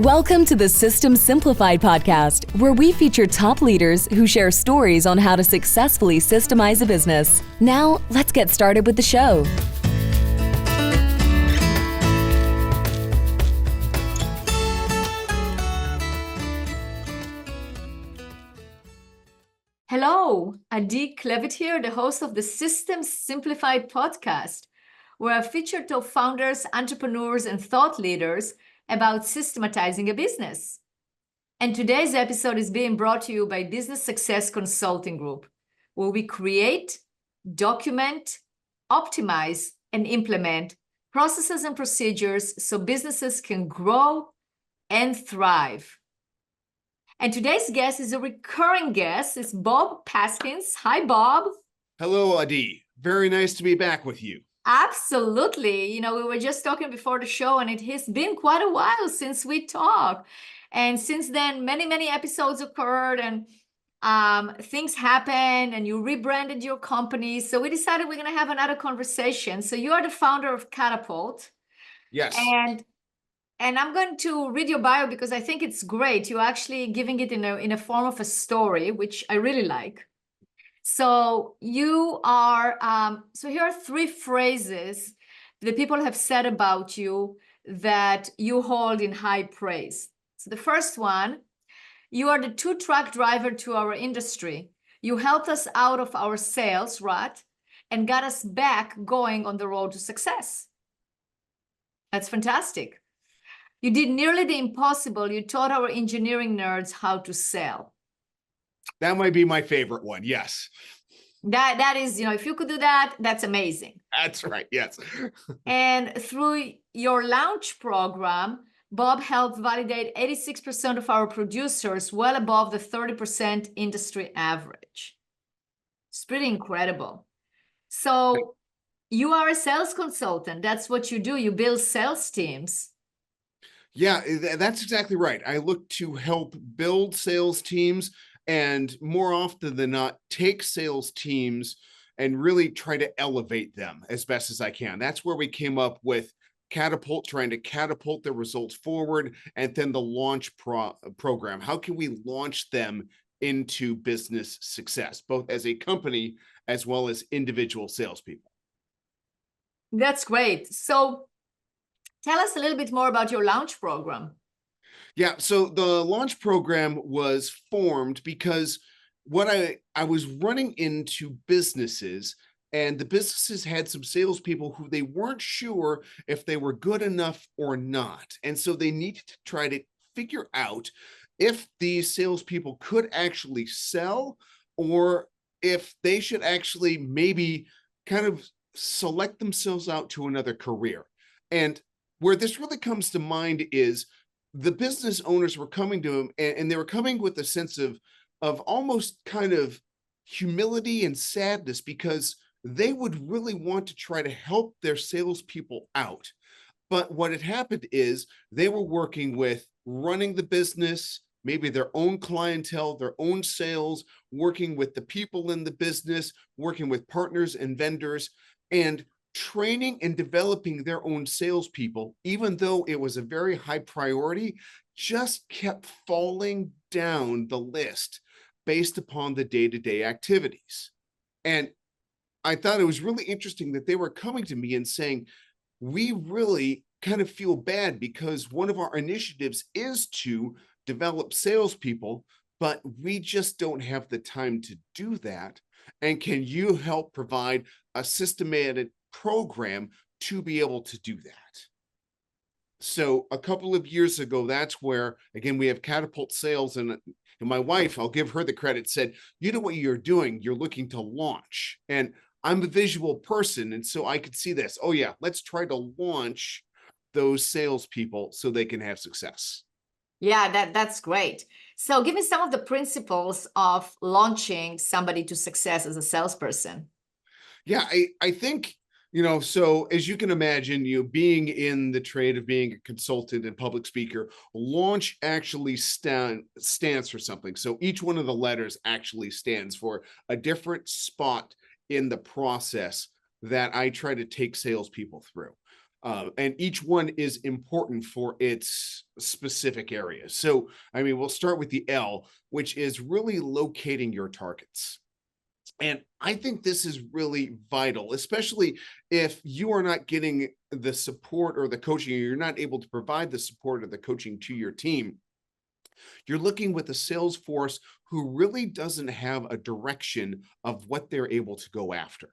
Welcome to the System Simplified podcast, where we feature top leaders who share stories on how to successfully systemize a business. Now, let's get started with the show. Hello, Adi Klevit here, the host of the System Simplified podcast, where I feature top founders, entrepreneurs, and thought leaders about systematizing a business. And today's episode is being brought to you by Business Success Consulting Group, where we create, document, optimize, and implement processes and procedures so businesses can grow and thrive. And today's guest is a recurring guest. It's Bob Paskins. Hi, Bob. Hello, Adi. Very nice to be back with you. Absolutely. We were just talking before the show, and it has been quite a while since we talked. And since then, many episodes occurred, and things happened, and you rebranded your company. So we decided we're going to have another conversation. So you are the founder of Catapult. Yes. And I'm going to read your bio because I think it's great. You're actually giving it in a form of a story, which I really like. So you are, so here are three phrases that people have said about you that you hold in high praise. So the first one, you are the two-truck driver to our industry. You helped us out of our sales rut and got us back going on the road to success. That's fantastic. You did nearly the impossible. You taught our engineering nerds how to sell. That might be my favorite one. Yes. That is, if you could do that, that's amazing. That's right. Yes. And through your launch program, Bob helped validate 86% of our producers, well above the 30% industry average. It's pretty incredible. So you are a sales consultant. That's what you do. You build sales teams. Yeah, that's exactly right. I look to help build sales teams and more often than not, take sales teams and really try to elevate them as best as I can. That's where we came up with Catapult, trying to catapult their results forward, and then the launch program. How can we launch them into business success, both as a company as well as individual salespeople? That's great. So tell us a little bit more about your launch program. Yeah, so the launch program was formed because what I was running into businesses, and the businesses had some salespeople who they weren't sure if they were good enough or not. And so they needed to try to figure out if these salespeople could actually sell, or if they should actually maybe kind of select themselves out to another career. And where this really comes to mind is the business owners were coming to him, and they were coming with a sense of almost kind of humility and sadness, because they would really want to try to help their salespeople out. But what had happened is they were working with running the business, maybe their own clientele, their own sales, working with the people in the business, working with partners and vendors, and training and developing their own salespeople, even though it was a very high priority, just kept falling down the list based upon the day-to-day activities. And I thought it was really interesting that they were coming to me and saying, we really kind of feel bad because one of our initiatives is to develop salespeople, but we just don't have the time to do that. And can you help provide a systematic program to be able to do that? So a couple of years ago, that's where, again, we have Catapult Sales, and my wife, I'll give her the credit, said, you know what you're doing? You're looking to launch. And I'm a visual person, and so I could see this. Oh yeah, let's try to launch those salespeople so they can have success. Yeah, that's great. So give me some of the principles of launching somebody to success as a salesperson. Yeah, I think, so as you can imagine, being in the trade of being a consultant and public speaker, launch actually stands for something. So each one of the letters actually stands for a different spot in the process that I try to take salespeople through. And each one is important for its specific area. So, I mean, we'll start with the L, which is really locating your targets. And I think this is really vital, especially if you are not getting the support or the coaching, or you're not able to provide the support or the coaching to your team. You're looking with a sales force who really doesn't have a direction of what they're able to go after.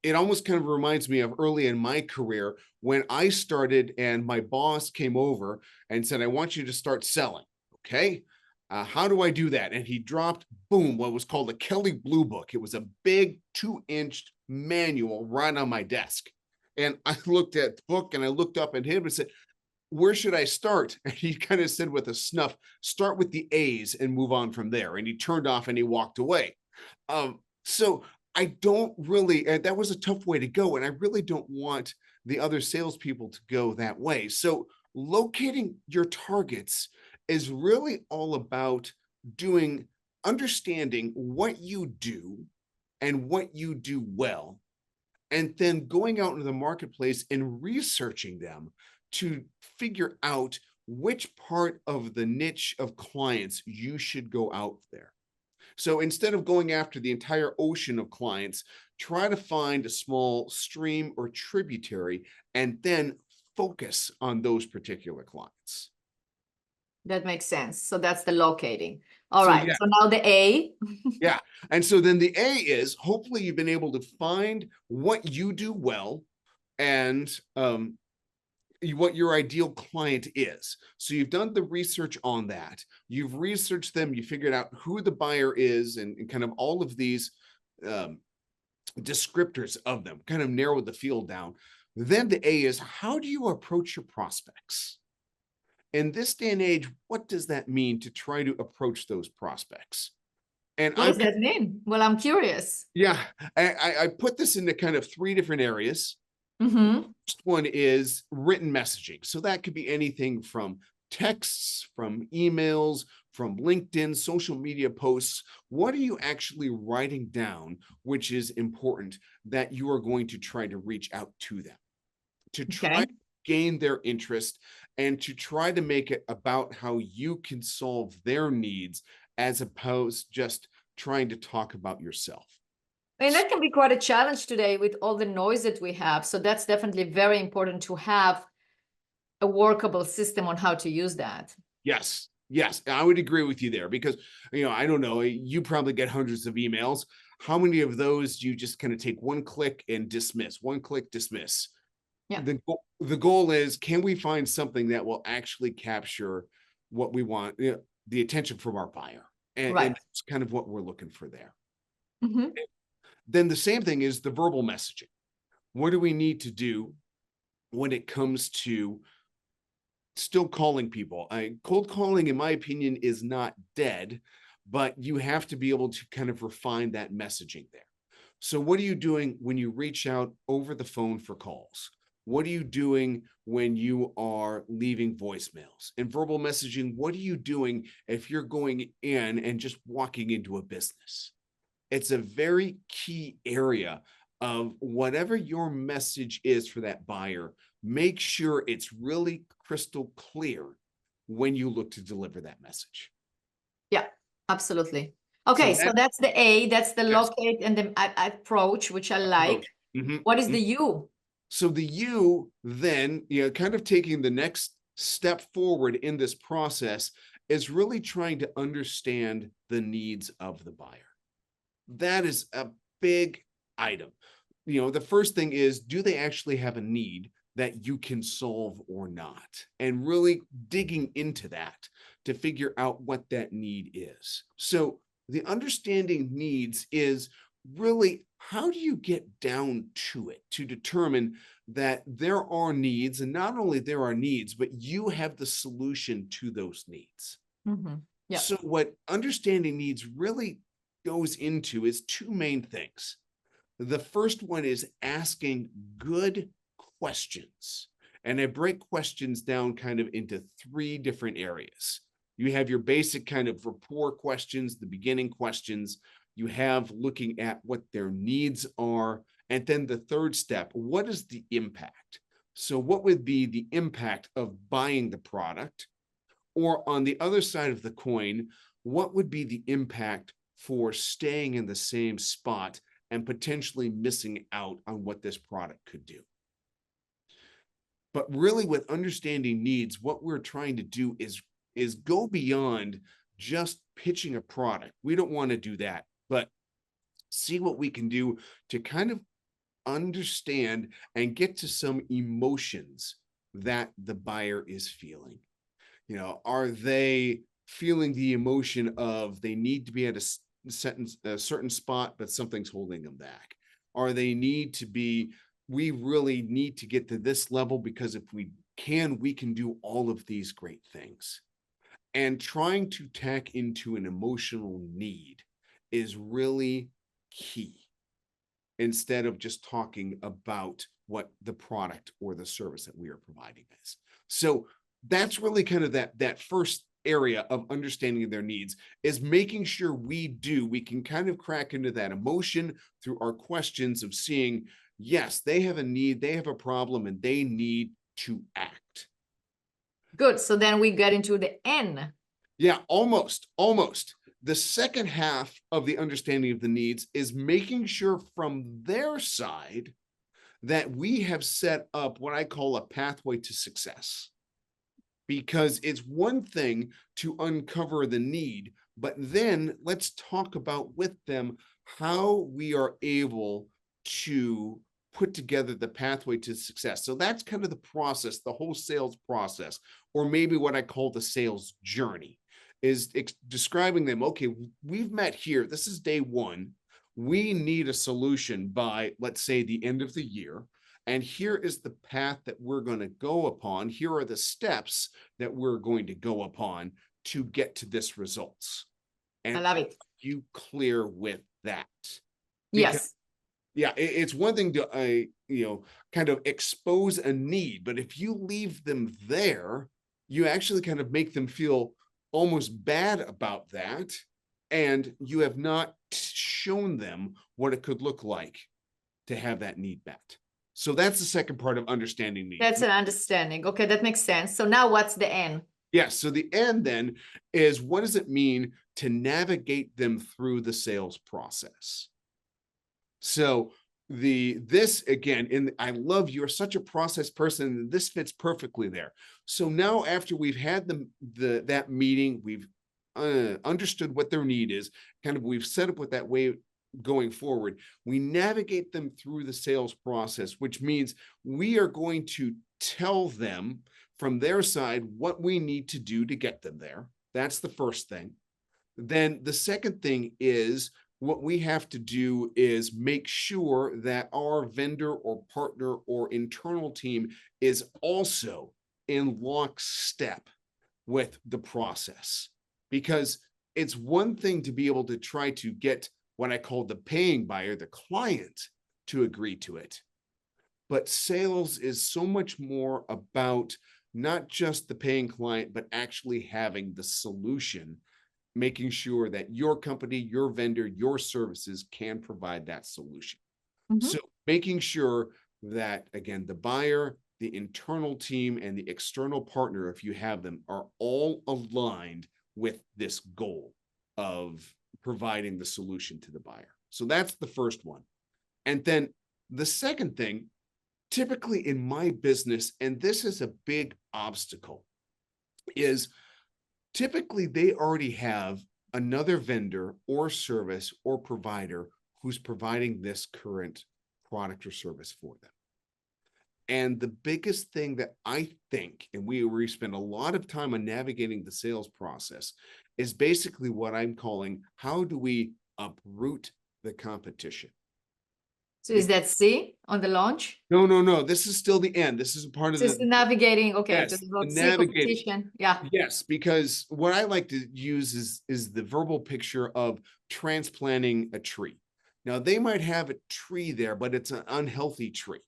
It almost kind of reminds me of early in my career when I started and my boss came over and said, I want you to start selling. Okay. How do I do that? And he dropped, boom, what was called a Kelly Blue Book. It was a big 2-inch manual right on my desk. And I looked at the book and I looked up at him and said, where should I start? And he kind of said with a snuff, start with the A's and move on from there. And he turned off and he walked away. So I don't really, that was a tough way to go. And I really don't want the other salespeople to go that way. So locating your targets is really all about understanding what you do and what you do well, and then going out into the marketplace and researching them to figure out which part of the niche of clients you should go out there. So instead of going after the entire ocean of clients, try to find a small stream or tributary and then focus on those particular clients. That makes sense. So that's the locating. All So, right. yeah. So now the A. Yeah. And so then the A is hopefully you've been able to find what you do well and what your ideal client is. So you've done the research on that. You've researched them. You figured out who the buyer is and kind of all of these descriptors of them, kind of narrowed the field down. Then the A is, how do you approach your prospects? In this day and age, what does that mean to try to approach those prospects? And What does that mean? Well, I'm curious. Yeah, I put this into kind of 3 different areas. Mm-hmm. First one is written messaging. So that could be anything from texts, from emails, from LinkedIn, social media posts. What are you actually writing down, which is important that you are going to try to reach out to them, to try to gain their interest and to try to make it about how you can solve their needs as opposed just trying to talk about yourself. And that can be quite a challenge today with all the noise that we have. So that's definitely very important to have a workable system on how to use that. Yes, I would agree with you there because, I don't know, you probably get hundreds of emails. How many of those do you just kind of take one click and dismiss, one click, dismiss? Yeah. The goal is, can we find something that will actually capture what we want, the attention from our buyer? And that's kind of what we're looking for there. Mm-hmm. Then the same thing is the verbal messaging. What do we need to do when it comes to still calling people? Cold calling, in my opinion, is not dead, but you have to be able to kind of refine that messaging there. So what are you doing when you reach out over the phone for calls? What are you doing when you are leaving voicemails? And verbal messaging, what are you doing if you're going in and just walking into a business? It's a very key area of whatever your message is for that buyer. Make sure it's really crystal clear when you look to deliver that message. Yeah, absolutely. Okay, so that's the A, that's the locate and the approach, which I like. Mm-hmm. What is the U? So the U then, kind of taking the next step forward in this process is really trying to understand the needs of the buyer. That is a big item. The first thing is, do they actually have a need that you can solve or not? And really digging into that to figure out what that need is. So the understanding needs is really, how do you get down to it to determine that there are needs, and not only there are needs, but you have the solution to those needs. Mm-hmm. Yeah. So what understanding needs really goes into is 2 main things. The first one is asking good questions. And I break questions down kind of into 3 different areas. You have your basic kind of rapport questions, the beginning questions. You have looking at what their needs are. And then the third step, what is the impact? So what would be the impact of buying the product? Or on the other side of the coin, what would be the impact for staying in the same spot and potentially missing out on what this product could do? But really, with understanding needs, what we're trying to do is go beyond just pitching a product. We don't want to do that, but see what we can do to kind of understand and get to some emotions that the buyer is feeling. You know, are they feeling the emotion of they need to be at a certain spot, but something's holding them back? Or they need to be, we really need to get to this level because if we can do all of these great things. And trying to tack into an emotional need is really key, instead of just talking about what the product or the service that we are providing is. So that's really kind of that first area of understanding their needs, is making sure we can kind of crack into that emotion through our questions of seeing, yes, they have a need, they have a problem, and they need to act. Good. So then we get into the N. Yeah, almost. The second half of the understanding of the needs is making sure from their side that we have set up what I call a pathway to success. Because it's one thing to uncover the need, but then let's talk about with them how we are able to put together the pathway to success. So that's kind of the process, the whole sales process, or maybe what I call the sales journey, is describing them. Okay, we've met here. This is day one. We need a solution by, let's say, the end of the year. And here is the path that we're going to go upon. Here are the steps that we're going to go upon to get to this results. And I love it. You clear with that. Yes. Yeah, it's one thing to, kind of expose a need, but if you leave them there, you actually kind of make them feel almost bad about that. And you have not shown them what it could look like to have that need met. So that's the second part of understanding needs. That's an understanding. Okay, that makes sense. So now what's the N? Yes. So the N then is, what does it mean to navigate them through the sales process? So this again, I love, you're such a process person, and this fits perfectly there. So now after we've had that meeting, we've understood what their need is, kind of we've set up with that way going forward, we navigate them through the sales process, which means we are going to tell them from their side what we need to do to get them there. That's the first thing. Then the second thing is, what we have to do is make sure that our vendor or partner or internal team is also in lockstep with the process. Because it's one thing to be able to try to get what I call the paying buyer, the client, to agree to it. But sales is so much more about not just the paying client, but actually having the solution, making sure that your company, your vendor, your services can provide that solution. Mm-hmm. So making sure that, again, the buyer, the internal team, and the external partner, if you have them, are all aligned with this goal of providing the solution to the buyer. So that's the first one. And then the second thing, typically in my business, and this is a big obstacle, is typically they already have another vendor or service or provider who's providing this current product or service for them. And the biggest thing that I think, and we spend a lot of time on navigating the sales process, is basically what I'm calling, how do we uproot the competition? So is that C on the launch? No. This is still the end. This is a part of the navigating. Okay. Yes, navigating. Competition. Yeah. Yes, because what I like to use is the verbal picture of transplanting a tree. Now, they might have a tree there, but it's an unhealthy tree.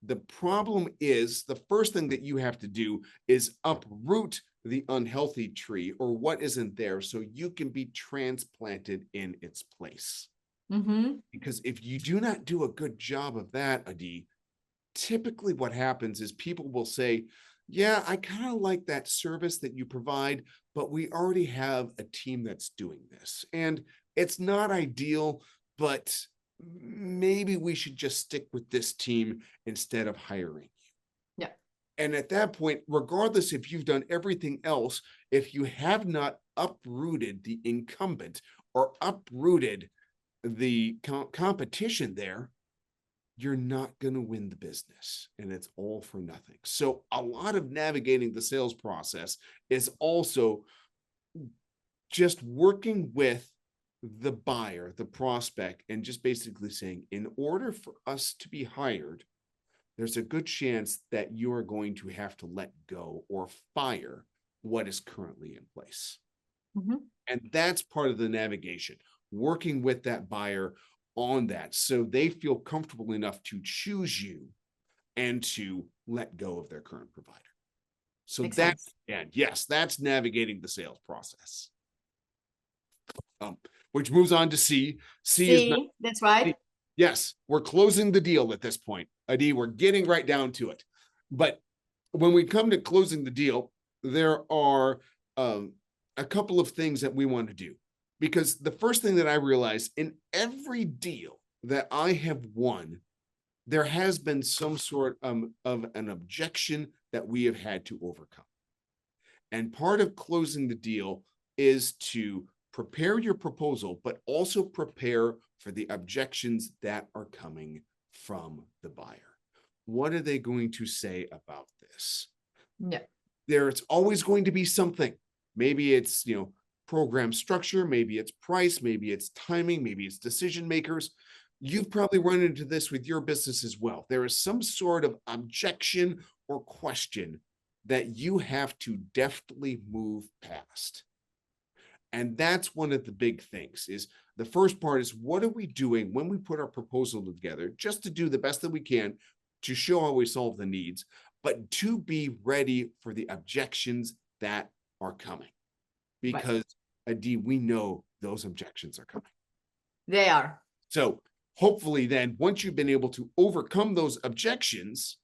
The problem is, the first thing that you have to do is uproot the unhealthy tree or what isn't there, so you can be transplanted in its place. Mm-hmm. Because if you do not do a good job of that, Adi, typically what happens is people will say, yeah, I kind of like that service that you provide, but we already have a team that's doing this. And it's not ideal, but maybe we should just stick with this team instead of hiring. Yeah. And at that point, regardless if you've done everything else, if you have not uprooted the incumbent or uprooted the competition there, you're not going to win the business, and it's all for nothing. So a lot of navigating the sales process is also just working with the buyer, the prospect, and just basically saying, in order for us to be hired, there's a good chance that you are going to have to let go or fire what is currently in place. Mm-hmm. And that's part of the navigation, working with that buyer on that so they feel comfortable enough to choose you and to let go of their current provider. So Makes that's, sense. and yes, that's navigating the sales process. Which moves on to C. C is not, that's right. yes, we're closing the deal at this point. Adi, we're getting right down to it. But when we come to closing the deal, there are a couple of things that we want to do. Because the first thing that I realized, in every deal that I have won, there has been some sort of an objection that we have had to overcome. And part of closing the deal is to prepare your proposal, but also prepare for the objections that are coming from the buyer. What are they going to say about this? Yeah. There's always going to be something. Maybe it's, program structure, maybe it's price, maybe it's timing, maybe it's decision makers. You've probably run into this with your business as well. There is some sort of objection or question that you have to deftly move past. And that's one of the big things. Is the first part is, what are we doing when we put our proposal together, just to do the best that we can to show how we solve the needs, but to be ready for the objections that are coming. Because Adi, we know those objections are coming. They are. So hopefully then, once you've been able to overcome those objections,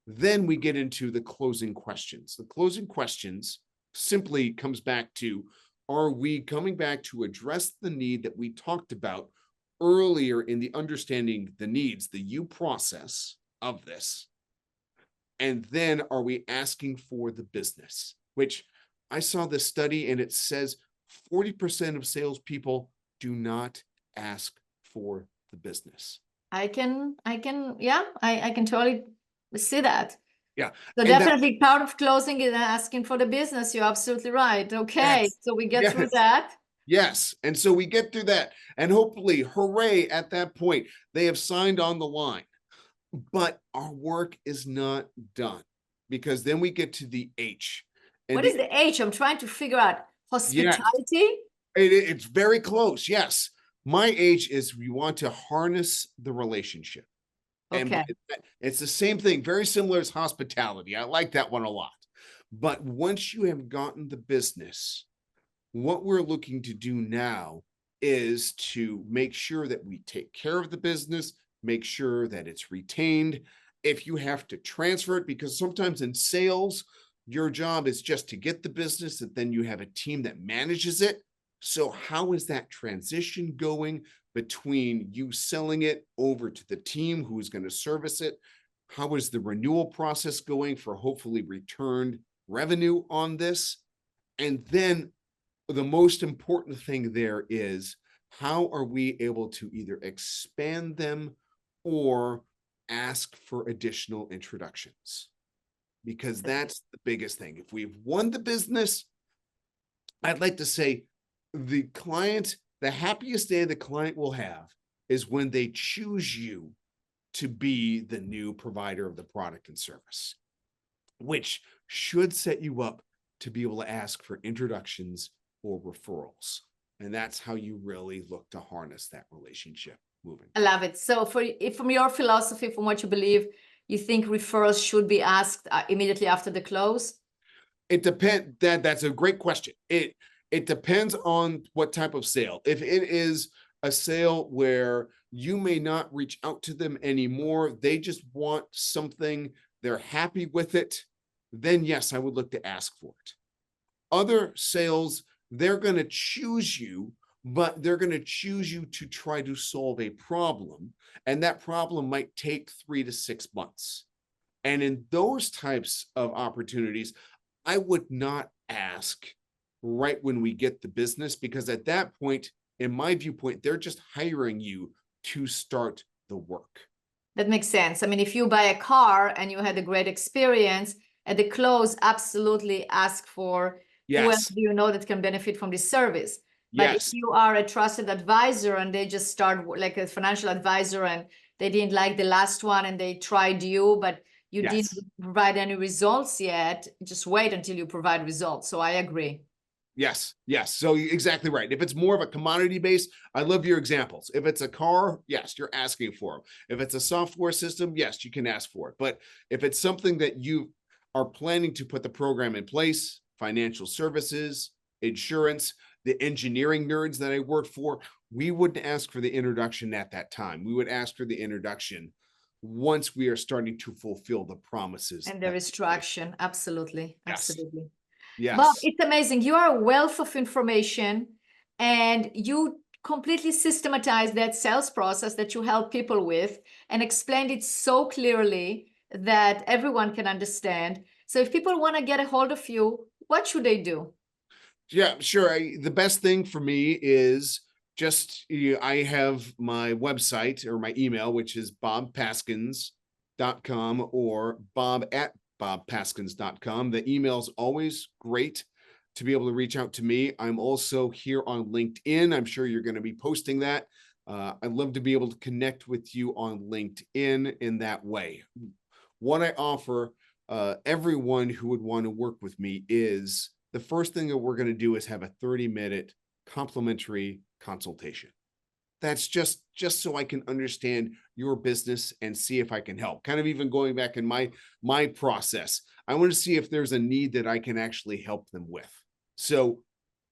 then we get into the closing questions. The closing questions simply comes back to, are we coming back to address the need that we talked about earlier in the understanding the needs, the U process of this? And then are we asking for the business? Which I saw this study and it says 40% of salespeople do not ask for the business. I can totally see that. Yeah. So definitely part of closing is asking for the business. You're absolutely right. Okay. So we get through that. Yes. And so we get through that. And hopefully, hooray, at that point, they have signed on the line. But our work is not done, because then we get to the H. And what is the H? I'm trying to figure out. Hospitality? It's very close. Yes. My H is, we want to harness the relationship. Okay. And it's the same thing, very similar as hospitality. I like that one a lot. But once you have gotten the business, what we're looking to do now is to make sure that we take care of the business, make sure that it's retained. If you have to transfer it, because sometimes in sales, your job is just to get the business, and then you have a team that manages it. So how is that transition going between you selling it over to the team who's going to service it? How is the renewal process going for hopefully returned revenue on this? And then the most important thing there is, how are we able to either expand them or ask for additional introductions? Because that's the biggest thing. If we've won the business, I'd like to say the client, the happiest day the client will have is when they choose you to be the new provider of the product and service, which should set you up to be able to ask for introductions or referrals. And that's how you really look to harness that relationship moving. I love it. So from your philosophy, from what you believe, you think referrals should be asked immediately after the close? It depends. That's a great question. It depends on what type of sale. If it is a sale where you may not reach out to them anymore, they just want something, they're happy with it, then yes, I would look to ask for it. Other sales, they're going to choose you, but they're going to choose you to try to solve a problem. And that problem might take 3 to 6 months. And in those types of opportunities, I would not ask right when we get the business, because at that point, in my viewpoint, they're just hiring you to start the work. That makes sense. I mean, if you buy a car and you had a great experience, at the close, absolutely ask for who else do you know that can benefit from this service. But if you are a trusted advisor and they just start like a financial advisor and they didn't like the last one and they tried you, but you didn't provide any results yet, just wait until you provide results. So I agree. Yes. So exactly right. If it's more of a commodity base, I love your examples. If it's a car, yes, you're asking for them. If it's a software system, yes, you can ask for it. But if it's something that you are planning to put the program in place, financial services, insurance, the engineering nerds that I worked for, we wouldn't ask for the introduction at that time. We would ask for the introduction once we are starting to fulfill the promises. And there is traction. Absolutely. Absolutely. Yes. Bob, it's amazing. You are a wealth of information and you completely systematize that sales process that you help people with and explained it so clearly that everyone can understand. So if people want to get a hold of you, what should they do? Yeah, sure. The best thing for me is just, I have my website or my email, which is bobpaskins.com or bob@bobpaskins.com. The email's always great to be able to reach out to me. I'm also here on LinkedIn. I'm sure you're going to be posting that. I'd love to be able to connect with you on LinkedIn in that way. What I offer everyone who would want to work with me is the first thing that we're going to do is have a 30-minute complimentary consultation. That's just so I can understand your business and see if I can help. Kind of even going back in my process, I want to see if there's a need that I can actually help them with. So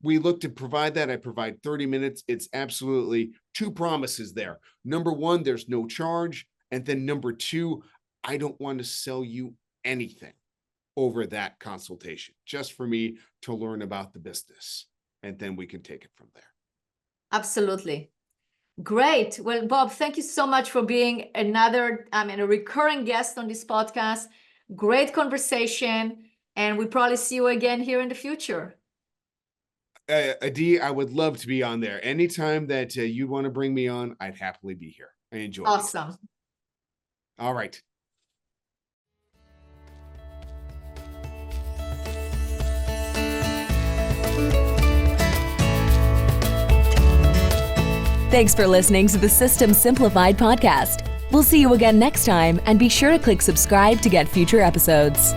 we look to provide that. I provide 30 minutes. It's absolutely 2 promises there. Number 1, there's no charge. And then number 2, I don't want to sell you anything over that consultation, just for me to learn about the business. And then we can take it from there. Absolutely. Great. Well, Bob, thank you so much for being a recurring guest on this podcast. Great conversation. And we probably see you again here in the future. Adi, I would love to be on there. Anytime that you want to bring me on, I'd happily be here. I enjoy it. Awesome. All right. Thanks for listening to the System Simplified podcast. We'll see you again next time, and be sure to click subscribe to get future episodes.